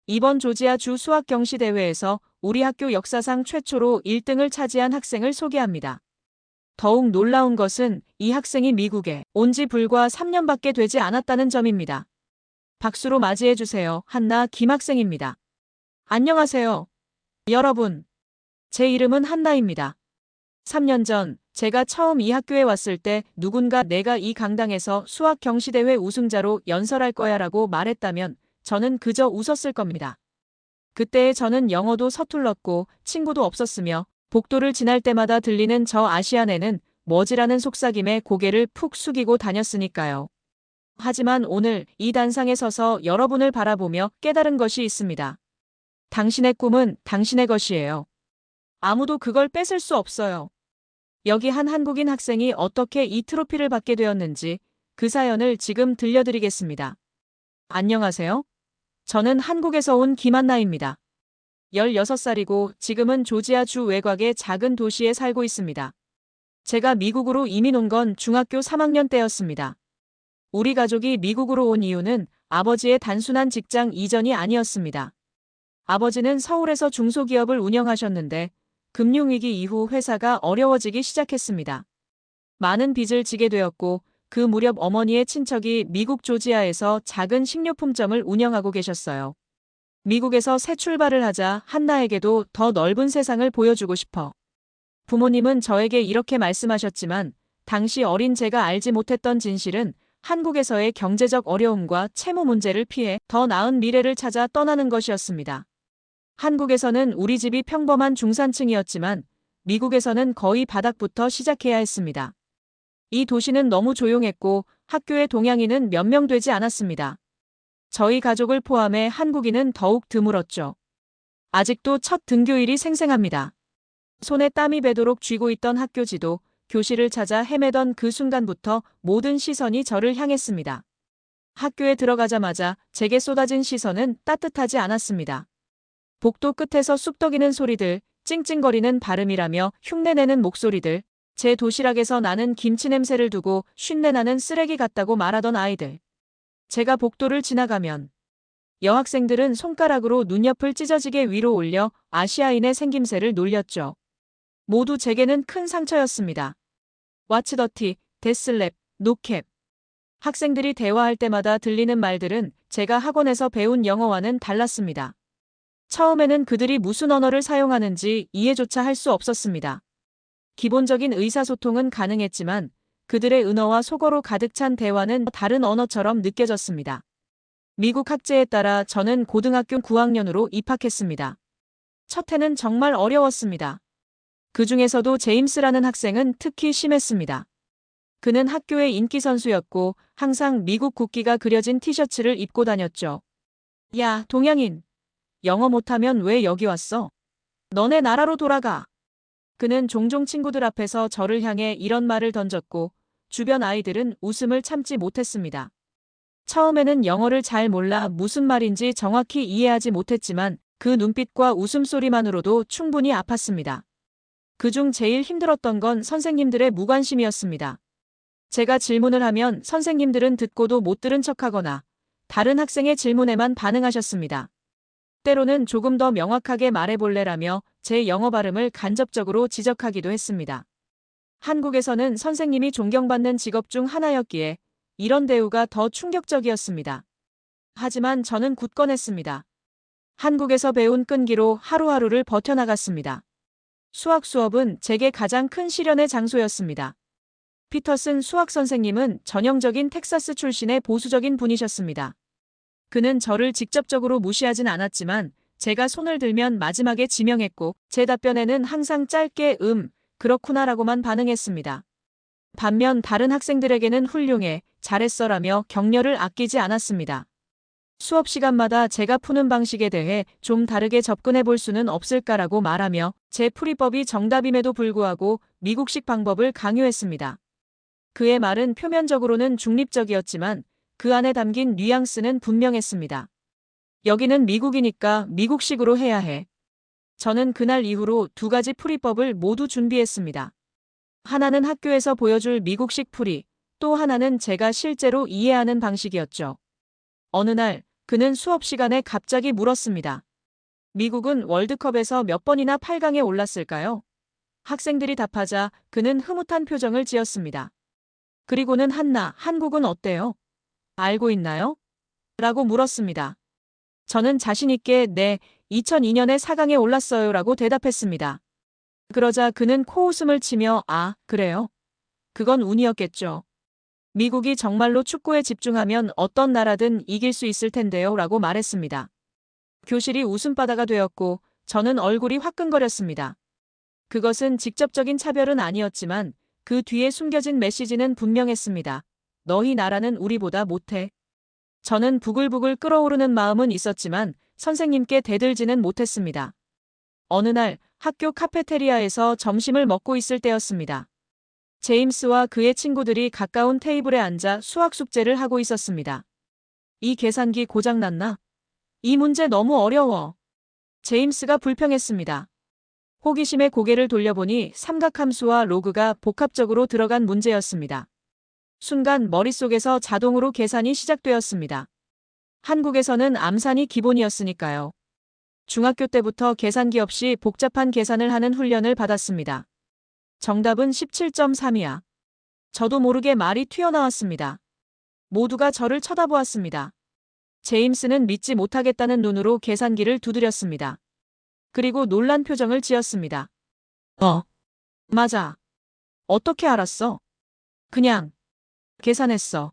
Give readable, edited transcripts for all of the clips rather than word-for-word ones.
이번 조지아 주 수학 경시 대회에서 우리 학교 역사상 최초로 1등을 차지한 학생을 소개합니다. 더욱 놀라운 것은 이 학생이 미국에 온 지 불과 3년밖에 되지 않았다는 점입니다. 박수로 맞이해주세요. 한나 김 학생입니다. 안녕하세요. 여러분. 제 이름은 한나입니다. 3년 전 제가 처음 이 학교에 왔을 때 누군가 내가 이 강당에서 수학 경시대회 우승자로 연설할 거야 라고 말했다면 저는 그저 웃었을 겁니다. 그때의 저는 영어도 서툴렀고 친구도 없었으며 복도를 지날 때마다 들리는 저 아시아네는 뭐지라는 속삭임에 고개를 푹 숙이고 다녔으니까요. 하지만 오늘 이 단상에 서서 여러분을 바라보며 깨달은 것이 있습니다. 당신의 꿈은 당신의 것이에요. 아무도 그걸 뺏을 수 없어요. 여기 한 한국인 학생이 어떻게 이 트로피를 받게 되었는지 그 사연을 지금 들려드리겠습니다. 안녕하세요. 저는 한국에서 온 김한나입니다. 16살이고 지금은 조지아 주 외곽의 작은 도시에 살고 있습니다. 제가 미국으로 이민 온 건 중학교 3학년 때였습니다. 우리 가족이 미국으로 온 이유는 아버지의 단순한 직장 이전이 아니었습니다. 아버지는 서울에서 중소기업을 운영하셨는데 금융위기 이후 회사가 어려워지기 시작했습니다. 많은 빚을 지게 되었고 그 무렵 어머니의 친척이 미국 조지아에서 작은 식료품점을 운영하고 계셨어요. 미국에서 새 출발을 하자 한나에게도 더 넓은 세상을 보여주고 싶어. 부모님은 저에게 이렇게 말씀하셨지만 당시 어린 제가 알지 못했던 진실은 한국에서의 경제적 어려움과 채무 문제를 피해 더 나은 미래를 찾아 떠나는 것이었습니다. 한국에서는 우리 집이 평범한 중산층이었지만 미국에서는 거의 바닥부터 시작해야 했습니다. 이 도시는 너무 조용했고 학교에 동양인은 몇 명 되지 않았습니다. 저희 가족을 포함해 한국인은 더욱 드물었죠. 아직도 첫 등교일이 생생합니다. 손에 땀이 배도록 쥐고 있던 학교 지도, 교실을 찾아 헤매던 그 순간부터 모든 시선이 저를 향했습니다. 학교에 들어가자마자 제게 쏟아진 시선은 따뜻하지 않았습니다. 복도 끝에서 쑥덕이는 소리들, 찡찡거리는 발음이라며 흉내내는 목소리들, 제 도시락에서 나는 김치 냄새를 두고 쉰내나는 쓰레기 같다고 말하던 아이들. 제가 복도를 지나가면 여학생들은 손가락으로 눈옆을 찢어지게 위로 올려 아시아인의 생김새를 놀렸죠. 모두 제게는 큰 상처였습니다. 왓츠더티, 데스랩, 노캡. 학생들이 대화할 때마다 들리는 말들은 제가 학원에서 배운 영어와는 달랐습니다. 처음에는 그들이 무슨 언어를 사용하는지 이해조차 할 수 없었습니다. 기본적인 의사소통은 가능했지만 그들의 은어와 속어로 가득 찬 대화는 다른 언어처럼 느껴졌습니다. 미국 학제에 따라 저는 고등학교 9학년으로 입학했습니다. 첫 해는 정말 어려웠습니다. 그 중에서도 제임스라는 학생은 특히 심했습니다. 그는 학교의 인기 선수였고 항상 미국 국기가 그려진 티셔츠를 입고 다녔죠. 야, 동양인. 영어 못하면 왜 여기 왔어? 너네 나라로 돌아가. 그는 종종 친구들 앞에서 저를 향해 이런 말을 던졌고 주변 아이들은 웃음을 참지 못했습니다. 처음에는 영어를 잘 몰라 무슨 말인지 정확히 이해하지 못했지만 그 눈빛과 웃음소리만으로도 충분히 아팠습니다. 그중 제일 힘들었던 건 선생님들의 무관심이었습니다. 제가 질문을 하면 선생님들은 듣고도 못 들은 척하거나 다른 학생의 질문에만 반응하셨습니다. 때로는 조금 더 명확하게 말해볼래라며 제 영어 발음을 간접적으로 지적하기도 했습니다. 한국에서는 선생님이 존경받는 직업 중 하나였기에 이런 대우가 더 충격적이었습니다. 하지만 저는 굳건했습니다. 한국에서 배운 끈기로 하루하루를 버텨나갔습니다. 수학 수업은 제게 가장 큰 시련의 장소였습니다. 피터슨 수학 선생님은 전형적인 텍사스 출신의 보수적인 분이셨습니다. 그는 저를 직접적으로 무시하진 않았지만 제가 손을 들면 마지막에 지명했고 제 답변에는 항상 짧게 그렇구나라고만 반응했습니다. 반면 다른 학생들에게는 훌륭해, 잘했어라며 격려를 아끼지 않았습니다. 수업 시간마다 제가 푸는 방식에 대해 좀 다르게 접근해 볼 수는 없을까라고 말하며 제 풀이법이 정답임에도 불구하고 미국식 방법을 강요했습니다. 그의 말은 표면적으로는 중립적이었지만 그 안에 담긴 뉘앙스는 분명했습니다. 여기는 미국이니까 미국식으로 해야 해. 저는 그날 이후로 두 가지 풀이법을 모두 준비했습니다. 하나는 학교에서 보여줄 미국식 풀이, 또 하나는 제가 실제로 이해하는 방식이었죠. 어느 날 그는 수업 시간에 갑자기 물었습니다. 미국은 월드컵에서 몇 번이나 8강에 올랐을까요? 학생들이 답하자 그는 흐뭇한 표정을 지었습니다. 그리고는 한나, 한국은 어때요? 알고 있나요? 라고 물었습니다. 저는 자신있게 네, 2002년에 4강에 올랐어요 라고 대답했습니다. 그러자 그는 코웃음을 치며 아, 그래요? 그건 운이었겠죠. 미국이 정말로 축구에 집중하면 어떤 나라든 이길 수 있을 텐데요 라고 말했습니다. 교실이 웃음바다가 되었고 저는 얼굴이 화끈거렸습니다. 그것은 직접적인 차별은 아니었지만 그 뒤에 숨겨진 메시지는 분명했습니다. 너희 나라는 우리보다 못해. 저는 부글부글 끓어오르는 마음은 있었지만 선생님께 대들지는 못했습니다. 어느 날 학교 카페테리아에서 점심을 먹고 있을 때였습니다. 제임스와 그의 친구들이 가까운 테이블에 앉아 수학 숙제를 하고 있었습니다. 이 계산기 고장났나? 이 문제 너무 어려워. 제임스가 불평했습니다. 호기심에 고개를 돌려보니 삼각함수와 로그가 복합적으로 들어간 문제였습니다. 순간 머릿속에서 자동으로 계산이 시작되었습니다. 한국에서는 암산이 기본이었으니까요. 중학교 때부터 계산기 없이 복잡한 계산을 하는 훈련을 받았습니다. 정답은 17.3이야. 저도 모르게 말이 튀어나왔습니다. 모두가 저를 쳐다보았습니다. 제임스는 믿지 못하겠다는 눈으로 계산기를 두드렸습니다. 그리고 놀란 표정을 지었습니다. 맞아. 어떻게 알았어? 그냥 계산했어.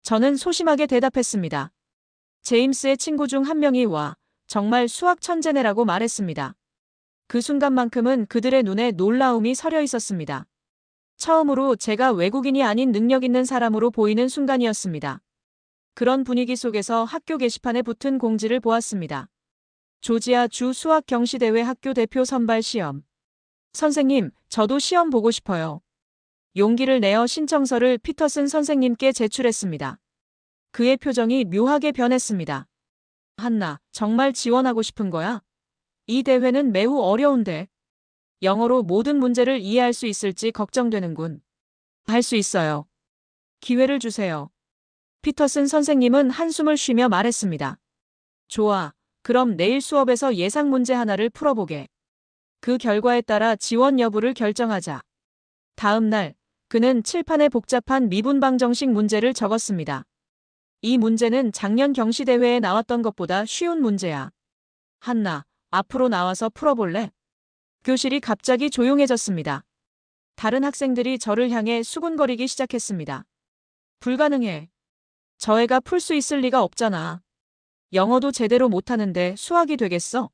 저는 소심하게 대답했습니다. 제임스의 친구 중 한 명이 와, 정말 수학 천재네라고 말했습니다. 그 순간만큼은 그들의 눈에 놀라움이 서려 있었습니다. 처음으로 제가 외국인이 아닌 능력 있는 사람으로 보이는 순간이었습니다. 그런 분위기 속에서 학교 게시판에 붙은 공지를 보았습니다. 조지아 주 수학 경시대회 학교 대표 선발 시험. 선생님, 저도 시험 보고 싶어요. 용기를 내어 신청서를 피터슨 선생님께 제출했습니다. 그의 표정이 묘하게 변했습니다. 한나, 정말 지원하고 싶은 거야? 이 대회는 매우 어려운데. 영어로 모든 문제를 이해할 수 있을지 걱정되는군. 할 수 있어요. 기회를 주세요. 피터슨 선생님은 한숨을 쉬며 말했습니다. 좋아. 그럼 내일 수업에서 예상 문제 하나를 풀어보게. 그 결과에 따라 지원 여부를 결정하자. 다음 날, 그는 칠판에 복잡한 미분방정식 문제를 적었습니다. 이 문제는 작년 경시대회에 나왔던 것보다 쉬운 문제야. 한나, 앞으로 나와서 풀어볼래? 교실이 갑자기 조용해졌습니다. 다른 학생들이 저를 향해 수군거리기 시작했습니다. 불가능해. 저 애가 풀 수 있을 리가 없잖아. 영어도 제대로 못하는데 수학이 되겠어?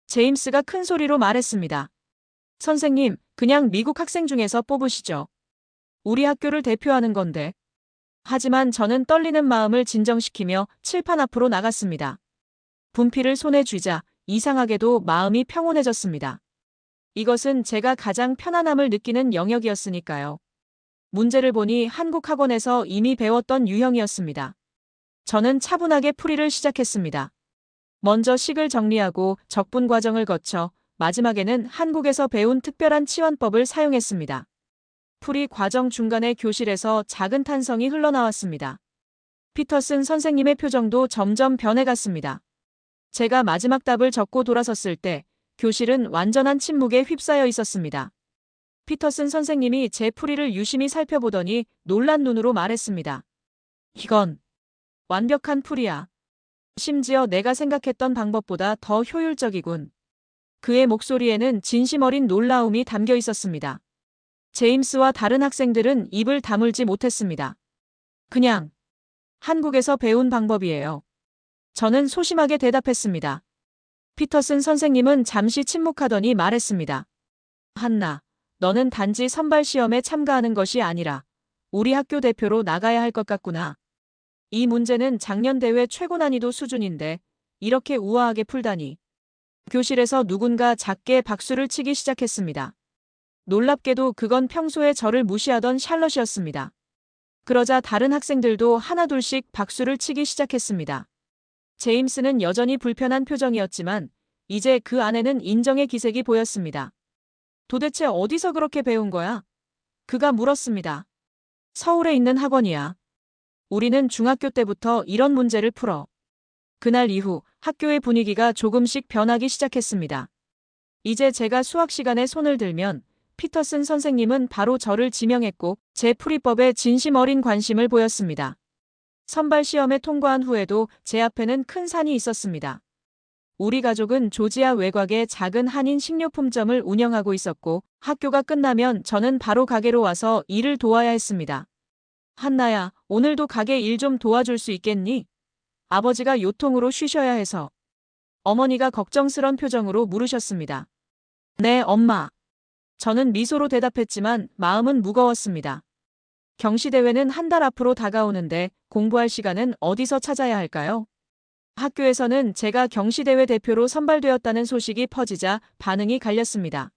제임스가 큰 소리로 말했습니다. 선생님, 그냥 미국 학생 중에서 뽑으시죠. 우리 학교를 대표하는 건데. 하지만 저는 떨리는 마음을 진정시키며 칠판 앞으로 나갔습니다. 분필을 손에 쥐자 이상하게도 마음이 평온해졌습니다. 이것은 제가 가장 편안함을 느끼는 영역이었으니까요. 문제를 보니 한국 학원에서 이미 배웠던 유형이었습니다. 저는 차분하게 풀이를 시작했습니다. 먼저 식을 정리하고 적분 과정을 거쳐 마지막에는 한국에서 배운 특별한 치환법을 사용했습니다. 풀이 과정 중간에 교실에서 작은 탄성이 흘러나왔습니다. 피터슨 선생님의 표정도 점점 변해갔습니다. 제가 마지막 답을 적고 돌아섰을 때 교실은 완전한 침묵에 휩싸여 있었습니다. 피터슨 선생님이 제 풀이를 유심히 살펴보더니 놀란 눈으로 말했습니다. 이건 완벽한 풀이야. 심지어 내가 생각했던 방법보다 더 효율적이군. 그의 목소리에는 진심 어린 놀라움이 담겨 있었습니다. 제임스와 다른 학생들은 입을 다물지 못했습니다. 그냥 한국에서 배운 방법이에요. 저는 소심하게 대답했습니다. 피터슨 선생님은 잠시 침묵하더니 말했습니다. 한나, 너는 단지 선발 시험에 참가하는 것이 아니라 우리 학교 대표로 나가야 할 것 같구나. 이 문제는 작년 대회 최고 난이도 수준인데 이렇게 우아하게 풀다니. 교실에서 누군가 작게 박수를 치기 시작했습니다. 놀랍게도 그건 평소에 저를 무시하던 샬럿이었습니다. 그러자 다른 학생들도 하나둘씩 박수를 치기 시작했습니다. 제임스는 여전히 불편한 표정이었지만 이제 그 안에는 인정의 기색이 보였습니다. 도대체 어디서 그렇게 배운 거야? 그가 물었습니다. 서울에 있는 학원이야. 우리는 중학교 때부터 이런 문제를 풀어. 그날 이후 학교의 분위기가 조금씩 변하기 시작했습니다. 이제 제가 수학 시간에 손을 들면 피터슨 선생님은 바로 저를 지명했고 제 풀이법에 진심 어린 관심을 보였습니다. 선발 시험에 통과한 후에도 제 앞에는 큰 산이 있었습니다. 우리 가족은 조지아 외곽의 작은 한인 식료품점을 운영하고 있었고 학교가 끝나면 저는 바로 가게로 와서 일을 도와야 했습니다. 한나야, 오늘도 가게 일 좀 도와줄 수 있겠니? 아버지가 요통으로 쉬셔야 해서. 어머니가 걱정스런 표정으로 물으셨습니다. 네, 엄마. 저는 미소로 대답했지만 마음은 무거웠습니다. 경시대회는 한 달 앞으로 다가오는데 공부할 시간은 어디서 찾아야 할까요? 학교에서는 제가 경시대회 대표로 선발되었다는 소식이 퍼지자 반응이 갈렸습니다.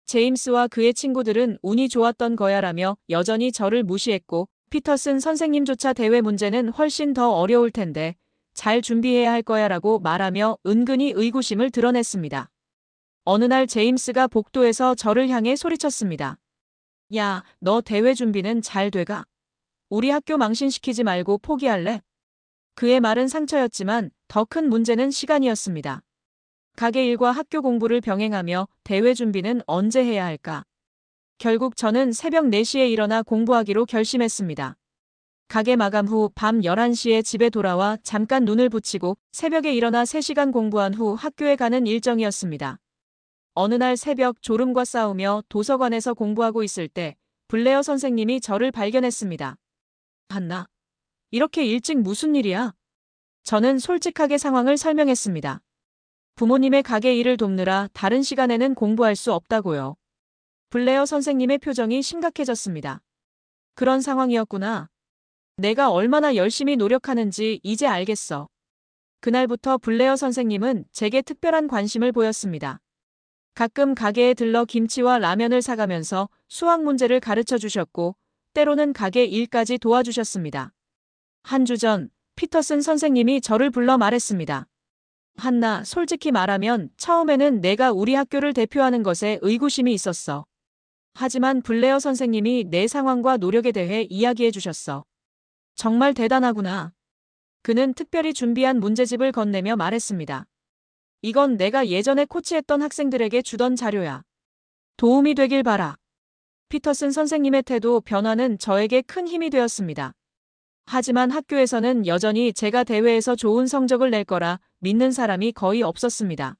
제임스와 그의 친구들은 운이 좋았던 거야라며 여전히 저를 무시했고 피터슨 선생님조차 대회 문제는 훨씬 더 어려울 텐데 잘 준비해야 할 거야라고 말하며 은근히 의구심을 드러냈습니다. 어느 날 제임스가 복도에서 저를 향해 소리쳤습니다. 야, 너 대회 준비는 잘 돼가? 우리 학교 망신시키지 말고 포기할래? 그의 말은 상처였지만 더 큰 문제는 시간이었습니다. 가게 일과 학교 공부를 병행하며 대회 준비는 언제 해야 할까? 결국 저는 새벽 4시에 일어나 공부하기로 결심했습니다. 가게 마감 후 밤 11시에 집에 돌아와 잠깐 눈을 붙이고 새벽에 일어나 3시간 공부한 후 학교에 가는 일정이었습니다. 어느 날 새벽 졸음과 싸우며 도서관에서 공부하고 있을 때 블레어 선생님이 저를 발견했습니다. 한나, 이렇게 일찍 무슨 일이야? 저는 솔직하게 상황을 설명했습니다. 부모님의 가게 일을 돕느라 다른 시간에는 공부할 수 없다고요. 블레어 선생님의 표정이 심각해졌습니다. 그런 상황이었구나. 내가 얼마나 열심히 노력하는지 이제 알겠어. 그날부터 블레어 선생님은 제게 특별한 관심을 보였습니다. 가끔 가게에 들러 김치와 라면을 사가면서 수학 문제를 가르쳐 주셨고 때로는 가게 일까지 도와주셨습니다. 한 주 전 피터슨 선생님이 저를 불러 말했습니다. 한나, 솔직히 말하면 처음에는 내가 우리 학교를 대표하는 것에 의구심이 있었어. 하지만 블레어 선생님이 내 상황과 노력에 대해 이야기해 주셨어. 정말 대단하구나. 그는 특별히 준비한 문제집을 건네며 말했습니다. 이건 내가 예전에 코치했던 학생들에게 주던 자료야. 도움이 되길 바라. 피터슨 선생님의 태도 변화는 저에게 큰 힘이 되었습니다. 하지만 학교에서는 여전히 제가 대회에서 좋은 성적을 낼 거라 믿는 사람이 거의 없었습니다.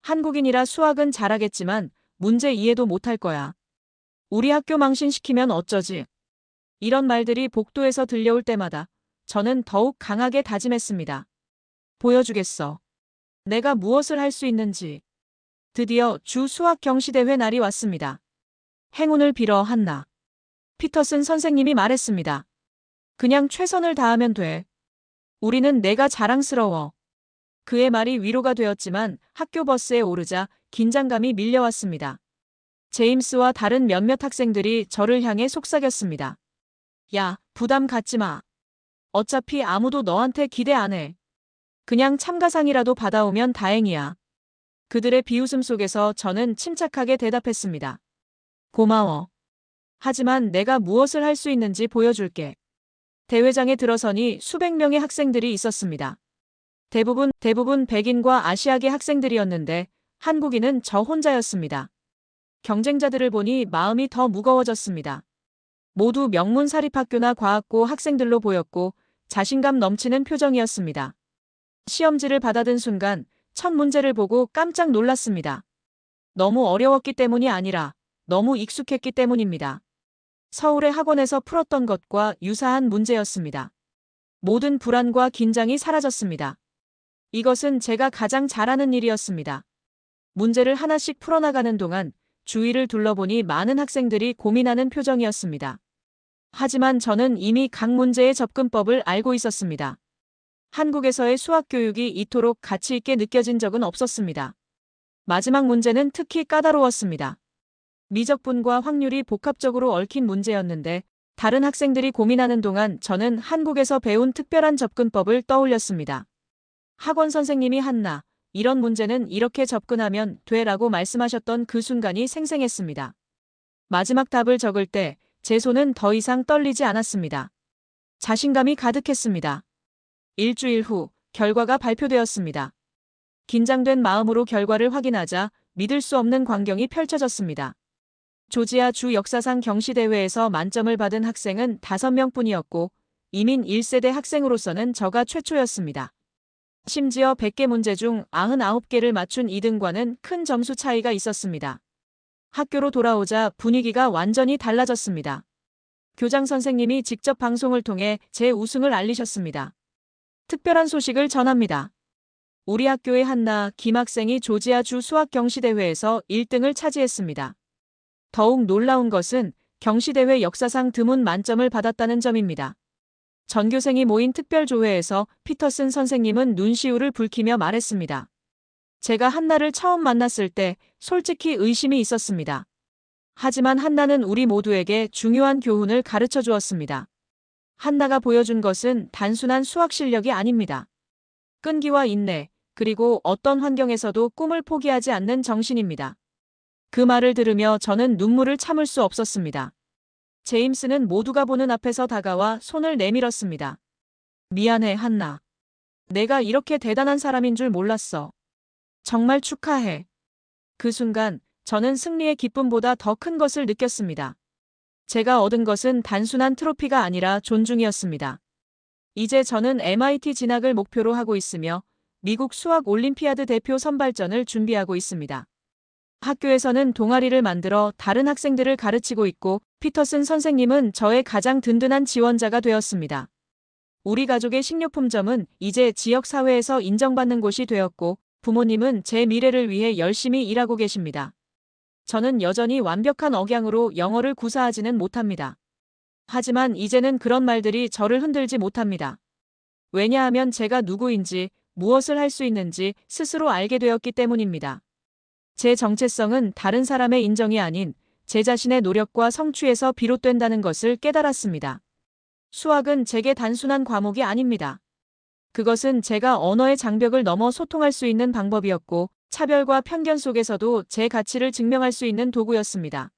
한국인이라 수학은 잘하겠지만 문제 이해도 못할 거야. 우리 학교 망신시키면 어쩌지? 이런 말들이 복도에서 들려올 때마다 저는 더욱 강하게 다짐했습니다. 보여주겠어. 내가 무엇을 할 수 있는지. 드디어 주 수학 경시대회 날이 왔습니다. 행운을 빌어 한나. 피터슨 선생님이 말했습니다. 그냥 최선을 다하면 돼. 우리는 내가 자랑스러워. 그의 말이 위로가 되었지만 학교 버스에 오르자 긴장감이 밀려왔습니다. 제임스와 다른 몇몇 학생들이 저를 향해 속삭였습니다. 야, 부담 갖지 마. 어차피 아무도 너한테 기대 안 해. 그냥 참가상이라도 받아오면 다행이야. 그들의 비웃음 속에서 저는 침착하게 대답했습니다. 고마워. 하지만 내가 무엇을 할 수 있는지 보여줄게. 대회장에 들어서니 수백 명의 학생들이 있었습니다. 대부분 백인과 아시아계 학생들이었는데 한국인은 저 혼자였습니다. 경쟁자들을 보니 마음이 더 무거워졌습니다. 모두 명문 사립학교나 과학고 학생들로 보였고 자신감 넘치는 표정이었습니다. 시험지를 받아든 순간 첫 문제를 보고 깜짝 놀랐습니다. 너무 어려웠기 때문이 아니라 너무 익숙했기 때문입니다. 서울의 학원에서 풀었던 것과 유사한 문제였습니다. 모든 불안과 긴장이 사라졌습니다. 이것은 제가 가장 잘하는 일이었습니다. 문제를 하나씩 풀어나가는 동안 주위를 둘러보니 많은 학생들이 고민하는 표정이었습니다. 하지만 저는 이미 각 문제의 접근법을 알고 있었습니다. 한국에서의 수학 교육이 이토록 가치 있게 느껴진 적은 없었습니다. 마지막 문제는 특히 까다로웠습니다. 미적분과 확률이 복합적으로 얽힌 문제였는데 다른 학생들이 고민하는 동안 저는 한국에서 배운 특별한 접근법을 떠올렸습니다. 학원 선생님이 한나, 이런 문제는 이렇게 접근하면 돼라고 말씀하셨던 그 순간이 생생했습니다. 마지막 답을 적을 때 제 손은 더 이상 떨리지 않았습니다. 자신감이 가득했습니다. 일주일 후 결과가 발표되었습니다. 긴장된 마음으로 결과를 확인하자 믿을 수 없는 광경이 펼쳐졌습니다. 조지아 주 역사상 경시대회에서 만점을 받은 학생은 5명뿐이었고 이민 1세대 학생으로서는 저가 최초였습니다. 심지어 100개 문제 중 99개를 맞춘 2등과는 큰 점수 차이가 있었습니다. 학교로 돌아오자 분위기가 완전히 달라졌습니다. 교장 선생님이 직접 방송을 통해 제 우승을 알리셨습니다. 특별한 소식을 전합니다. 우리 학교의 한나 김 학생이 조지아 주 수학 경시대회에서 1등을 차지했습니다. 더욱 놀라운 것은 경시대회 역사상 드문 만점을 받았다는 점입니다. 전교생이 모인 특별조회에서 피터슨 선생님은 눈시울을 붉히며 말했습니다. 제가 한나를 처음 만났을 때 솔직히 의심이 있었습니다. 하지만 한나는 우리 모두에게 중요한 교훈을 가르쳐 주었습니다. 한나가 보여준 것은 단순한 수학 실력이 아닙니다. 끈기와 인내, 그리고 어떤 환경에서도 꿈을 포기하지 않는 정신입니다. 그 말을 들으며 저는 눈물을 참을 수 없었습니다. 제임스는 모두가 보는 앞에서 다가와 손을 내밀었습니다. 미안해, 한나. 내가 이렇게 대단한 사람인 줄 몰랐어. 정말 축하해. 그 순간 저는 승리의 기쁨보다 더 큰 것을 느꼈습니다. 제가 얻은 것은 단순한 트로피가 아니라 존중이었습니다. 이제 저는 MIT 진학을 목표로 하고 있으며 미국 수학 올림피아드 대표 선발전을 준비하고 있습니다. 학교에서는 동아리를 만들어 다른 학생들을 가르치고 있고 피터슨 선생님은 저의 가장 든든한 지원자가 되었습니다. 우리 가족의 식료품점은 이제 지역사회에서 인정받는 곳이 되었고 부모님은 제 미래를 위해 열심히 일하고 계십니다. 저는 여전히 완벽한 억양으로 영어를 구사하지는 못합니다. 하지만 이제는 그런 말들이 저를 흔들지 못합니다. 왜냐하면 제가 누구인지 무엇을 할 수 있는지 스스로 알게 되었기 때문입니다. 제 정체성은 다른 사람의 인정이 아닌 제 자신의 노력과 성취에서 비롯된다는 것을 깨달았습니다. 수학은 제게 단순한 과목이 아닙니다. 그것은 제가 언어의 장벽을 넘어 소통할 수 있는 방법이었고 차별과 편견 속에서도 제 가치를 증명할 수 있는 도구였습니다.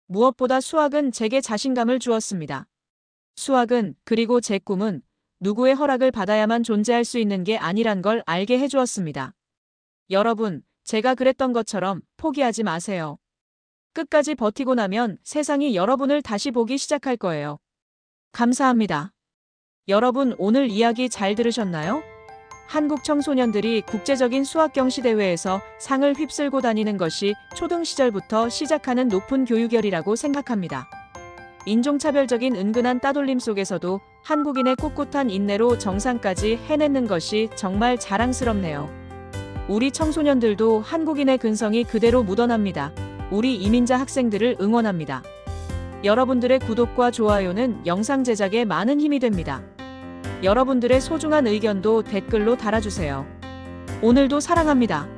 무엇보다 수학은 제게 자신감을 주었습니다. 수학은 그리고 제 꿈은 누구의 허락을 받아야만 존재할 수 있는 게 아니란 걸 알게 해주었습니다. 여러분, 제가 그랬던 것처럼 포기하지 마세요. 끝까지 버티고 나면 세상이 여러분을 다시 보기 시작할 거예요. 감사합니다. 여러분 오늘 이야기 잘 들으셨나요? 한국 청소년들이 국제적인 수학 경시대회에서 상을 휩쓸고 다니는 것이 초등 시절부터 시작하는 높은 교육열이라고 생각합니다. 인종차별적인 은근한 따돌림 속에서도 한국인의 꿋꿋한 인내로 정상까지 해내는 것이 정말 자랑스럽네요. 우리 청소년들도 한국인의 근성이 그대로 묻어납니다. 우리 이민자 학생들을 응원합니다. 여러분들의 구독과 좋아요는 영상 제작에 많은 힘이 됩니다. 여러분들의 소중한 의견도 댓글로 달아주세요. 오늘도 사랑합니다.